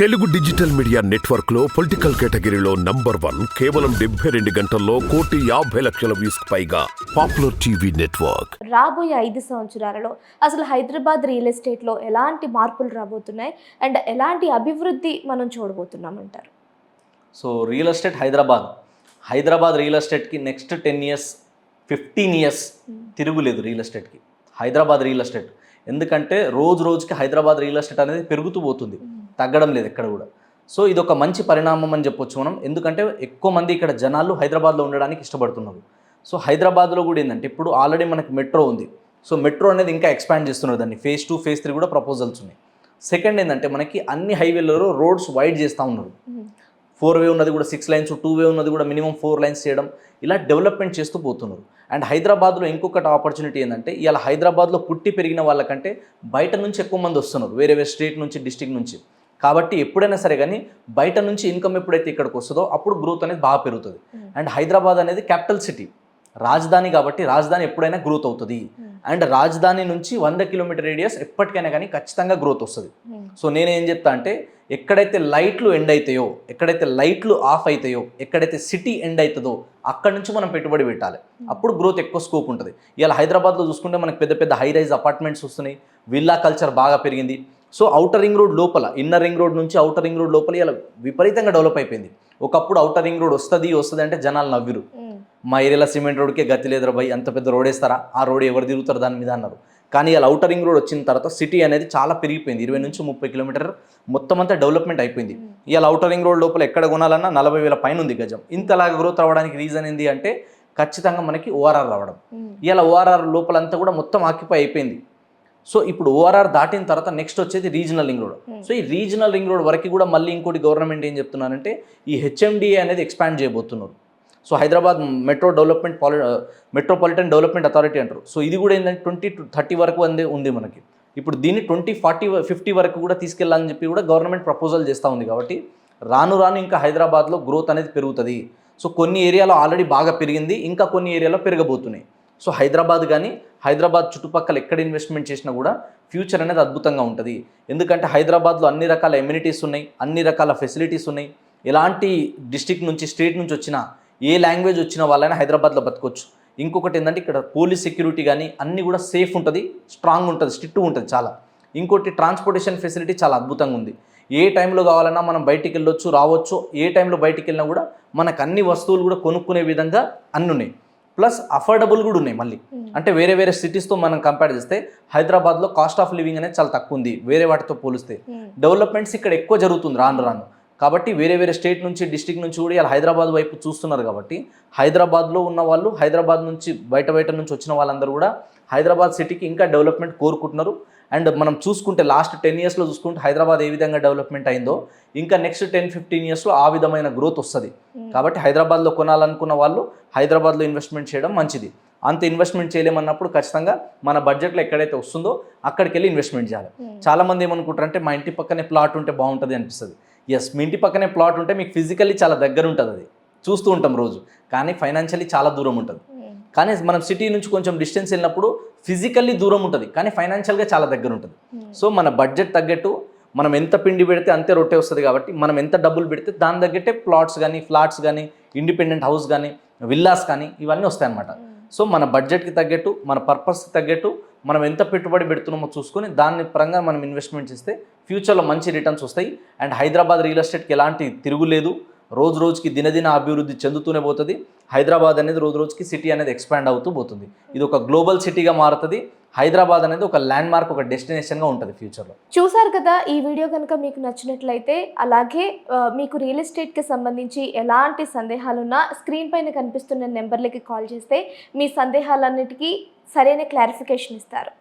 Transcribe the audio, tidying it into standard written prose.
Telugu digital media network లో political కేటగిరీలో #1 కేవలం 72 గంటల్లో 1,50,00,000 వ్యూస్ పైగా పాపులర్ టీవీ నెట్వర్క్. రాబోయే 5 సంవత్సరాలలో అసలు హైదరాబాద్ రియల్ ఎస్టేట్లో ఎలాంటి మార్పులు రాబోతున్నాయి అండ్ ఎలాంటి అభివృద్ధి మనం చూడబోతున్నాం అంటారు? So real estate Hyderabad real ఎస్టేట్కి నెక్స్ట్ 10 ఇయర్స్ 15 ఇయర్స్ తిరుగులేదు రియల్ ఎస్టేట్కి. హైదరాబాద్ రియల్ ఎస్టేట్ ఎందుకంటే రోజుకి హైదరాబాద్ రియల్ ఎస్టేట్ అనేది పెరుగుతూ పోతుంది, తగ్గడం లేదు ఎక్కడ కూడా. సో ఇది ఒక మంచి పరిణామం అని చెప్పొచ్చు మనం, ఎందుకంటే ఎక్కువ మంది ఇక్కడ జనాలు హైదరాబాద్లో ఉండడానికి ఇష్టపడుతున్నారు. సో హైదరాబాద్లో కూడా ఏంటంటే ఇప్పుడు ఆల్రెడీ మనకి మెట్రో ఉంది. సో మెట్రో అనేది ఇంకా ఎక్స్పాండ్ చేస్తున్నారు, దాన్ని phase 2 phase 3 కూడా ప్రపోజల్స్ ఉన్నాయి. సెకండ్ ఏంటంటే మనకి అన్ని హైవేలలో రోడ్స్ వైడ్ చేస్తూ ఉన్నారు. 4 వే ఉన్నది కూడా 6 లైన్స్, 2 వే ఉన్నది కూడా మినిమం 4 లైన్స్ చేయడం, ఇలా డెవలప్మెంట్ చేస్తూ పోతున్నారు. అండ్ హైదరాబాద్లో ఇంకొకటి ఆపర్చునిటీ ఏంటంటే ఇలా హైదరాబాద్లో పుట్టి పెరిగిన వాళ్ళకంటే బయట నుంచి ఎక్కువ మంది వస్తున్నారు, వేరే స్టేట్ నుంచి, డిస్ట్రిక్ట్ నుంచి. కాబట్టి ఎప్పుడైనా సరే కానీ బయట నుంచి ఇన్కమ్ ఎప్పుడైతే ఇక్కడికి వస్తుందో అప్పుడు గ్రోత్ అనేది బాగా పెరుగుతుంది. అండ్ హైదరాబాద్ అనేది క్యాపిటల్ సిటీ, రాజధాని, కాబట్టి రాజధాని ఎప్పుడైనా గ్రోత్ అవుతుంది. అండ్ రాజధాని నుంచి 100 కిలోమీటర్ రేడియస్ ఎప్పటికైనా కానీ ఖచ్చితంగా గ్రోత్ వస్తుంది. సో నేనేం చెప్తా అంటే ఎక్కడైతే లైట్లు ఎండ్ అవుతాయో, ఎక్కడైతే లైట్లు ఆఫ్ అవుతాయో, ఎక్కడైతే సిటీ ఎండ్ అవుతుందో అక్కడ నుంచి మనం పెట్టుబడి పెట్టాలి, అప్పుడు గ్రోత్ ఎక్కువ స్కోప్ ఉంటుంది. ఇలా హైదరాబాద్లో చూసుకుంటే మనకు పెద్ద పెద్ద హై రైజ్ అపార్ట్మెంట్స్ వస్తున్నాయి, విల్లా కల్చర్ బాగా పెరిగింది. సో ఔటర్ రింగ్ రోడ్ లోపల, ఇన్నర్ రింగ్ రోడ్ నుంచి ఔటర్ రింగ్ రోడ్ లోపల ఇలా విపరీతంగా డెవలప్ అయిపోయింది. ఒకప్పుడు ఔటర్ రింగ్ రోడ్ వస్తుంది అంటే జనాలు నవ్విరు, మా ఏరియాలో సిమెంట్ రోడ్కే గతి లేదురా భయ్, అంత పెద్ద రోడ్ వేస్తారా, ఆ రోడ్ ఎవరు తిరుగుతారు దాని మీద అన్నారు. కానీ ఇలా ఔటర్ రింగ్ రోడ్ వచ్చిన తర్వాత సిటీ అనేది చాలా పెరిగిపోయింది, 20 నుంచి 30 కిలోమీటర్ మొత్తం అంతా డెవలప్మెంట్ అయిపోయింది. ఇలా ఔటర్ రింగ్ రోడ్ లోపల ఎక్కడ కొనాలన్నా 40,000 పైన ఉంది గజం. ఇంతలాగా గ్రోత్ అవ్వడానికి రీజన్ ఏంటి అంటే ఖచ్చితంగా మనకి ఓఆర్ఆర్ రావడం. ఇలా ఓఆర్ఆర్ లోపలంతా కూడా మొత్తం ఆక్యుపై అయిపోయింది. సో ఇప్పుడు ఓఆర్ఆర్ దాటిన తర్వాత నెక్స్ట్ వచ్చేది రీజనల్ రింగ్ రోడ్. సో ఈ రీజనల్ రింగ్ రోడ్ వరకు కూడా మళ్ళీ ఇంకోటి గవర్నమెంట్ ఏం చెప్తున్నారంటే ఈ హెచ్ఎండిఏ అనేది ఎక్స్పాండ్ చేయబోతున్నారు. So Hyderabad metropolitan development authority అంటారు. సో ఇది కూడా ఏంటంటే 20 to 30 వరకు ఉంది మనకి. ఇప్పుడు దీన్ని 20, 40, 50 వరకు కూడా తీసుకెళ్ళాలని చెప్పి కూడా గవర్నమెంట్ ప్రపోజల్ చేస్తూ ఉంది. కాబట్టి రాను ఇంకా హైదరాబాద్లో గ్రోత్ అనేది పెరుగుతుంది. సో కొన్ని ఏరియాలో ఆల్రెడీ బాగా పెరిగింది, ఇంకా కొన్ని ఏరియాలో పెరగబోతున్నాయి. సో హైదరాబాద్ చుట్టుపక్కల ఎక్కడ ఇన్వెస్ట్మెంట్ చేసినా కూడా ఫ్యూచర్ అనేది అద్భుతంగా ఉంటుంది. ఎందుకంటే హైదరాబాద్లో అన్ని రకాల ఎమ్యూనిటీస్ ఉన్నాయి, అన్ని రకాల ఫెసిలిటీస్ ఉన్నాయి. ఎలాంటి డిస్ట్రిక్ట్ నుంచి, స్టేట్ నుంచి వచ్చినా, ఏ లాంగ్వేజ్ వచ్చిన వాళ్ళైనా హైదరాబాద్లో బతకొచ్చు. ఇంకొకటి ఏంటంటే ఇక్కడ పోలీస్ సెక్యూరిటీ కానీ అన్నీ కూడా సేఫ్ ఉంటుంది, స్ట్రాంగ్ ఉంటుంది, స్ట్రిక్ట్ ఉంటుంది చాలా. ఇంకోటి ట్రాన్స్పోర్టేషన్ ఫెసిలిటీ చాలా అద్భుతంగా ఉంది. ఏ టైంలో కావాలన్నా మనం బయటికి వెళ్ళొచ్చు, రావచ్చు. ఏ టైంలో బయటికి వెళ్ళినా కూడా మనకు అన్ని వస్తువులు కూడా కొనుక్కునే విధంగా అన్నీ ఉన్నాయి. ప్లస్ అఫోర్డబుల్ కూడా ఉన్నాయి మళ్ళీ. అంటే వేరే సిటీస్తో మనం కంపేర్ చేస్తే హైదరాబాద్లో కాస్ట్ ఆఫ్ లివింగ్ అనేది చాలా తక్కువ ఉంది వేరే వాటితో పోలిస్తే. డెవలప్మెంట్స్ ఇక్కడ ఎక్కువ జరుగుతుంది రాను. కాబట్టి వేరే స్టేట్ నుంచి, డిస్ట్రిక్ట్ నుంచి కూడా ఇలా హైదరాబాద్ వైపు చూస్తున్నారు. కాబట్టి హైదరాబాద్లో ఉన్న వాళ్ళు, హైదరాబాద్ నుంచి బయట నుంచి వచ్చిన వాళ్ళందరూ కూడా హైదరాబాద్ సిటీకి ఇంకా డెవలప్మెంట్ కోరుకుంటున్నారు. అండ్ మనం చూసుకుంటే లాస్ట్ 10 ఇయర్స్లో చూసుకుంటే హైదరాబాద్ ఏ విధంగా డెవలప్మెంట్ అయిందో ఇంకా నెక్స్ట్ 10-15 ఇయర్స్లో ఆ విధమైన గ్రోత్ వస్తుంది. కాబట్టి హైదరాబాద్లో కొనాలనుకున్న వాళ్ళు హైదరాబాద్లో ఇన్వెస్ట్మెంట్ చేయడం మంచిది. అంత ఇన్వెస్ట్మెంట్ చేయలేమన్నప్పుడు ఖచ్చితంగా మన బడ్జెట్లో ఎక్కడైతే వస్తుందో అక్కడికి వెళ్ళి ఇన్వెస్ట్మెంట్ చేయాలి. చాలామంది ఏమనుకుంటారంటే మా ఇంటి పక్కనే ప్లాట్ ఉంటే బాగుంటుంది అనిపిస్తుంది. ఎస్, మీ ఇంటి పక్కనే ప్లాట్ ఉంటే మీకు ఫిజికల్లీ చాలా దగ్గర ఉంటుంది, అది చూస్తూ ఉంటాం రోజు. కానీ ఫైనాన్షియల్లీ చాలా దూరం ఉంటుంది. కానీ మనం సిటీ నుంచి కొంచెం డిస్టెన్స్ వెళ్ళినప్పుడు ఫిజికల్లీ దూరం ఉంటుంది, కానీ ఫైనాన్షియల్గా చాలా దగ్గర ఉంటుంది. సో మన బడ్జెట్ తగ్గట్టు మనం ఎంత పిండి పెడితే అంతే రొట్టె వస్తుంది. కాబట్టి మనం ఎంత డబ్బులు పెడితే దాని తగ్గట్టే ప్లాట్స్ కానీ, ఫ్లాట్స్ కానీ, ఇండిపెండెంట్ హౌస్ కానీ, విల్లాస్ కానీ ఇవన్నీ వస్తాయన్నమాట. సో మన బడ్జెట్కి తగ్గట్టు, మన పర్పస్కి తగ్గట్టు మనం ఎంత పెట్టుబడి పెడుతున్నామో చూసుకొని దాని పరంగా మనం ఇన్వెస్ట్మెంట్ చేస్తే ఫ్యూచర్లో మంచి రిటర్న్స్ వస్తాయి. అండ్ హైదరాబాద్ రియల్ ఎస్టేట్కి ఎలాంటి తిరుగులేదు, రోజుకి దినదిన అభివృద్ధి చెందుతూనే పోతుంది. హైదరాబాద్ అనేది రోజుకి సిటీ అనేది ఎక్స్పాండ్ అవుతూ పోతుంది. ఇది ఒక గ్లోబల్ సిటీగా మారుతుంది. హైదరాబాద్ అనేది ఒక ల్యాండ్ మార్క్, ఒక డెస్టినేషన్గా ఉంటుంది ఫ్యూచర్లో. చూసారు కదా, ఈ వీడియో కనుక మీకు నచ్చినట్లయితే, అలాగే మీకు రియల్ ఎస్టేట్కి సంబంధించి ఎలాంటి సందేహాలున్నా స్క్రీన్ పైన కనిపిస్తున్న నెంబర్లకి కాల్ చేస్తే మీ సందేహాలన్నిటికీ సరైన క్లారిఫికేషన్ ఇస్తారు.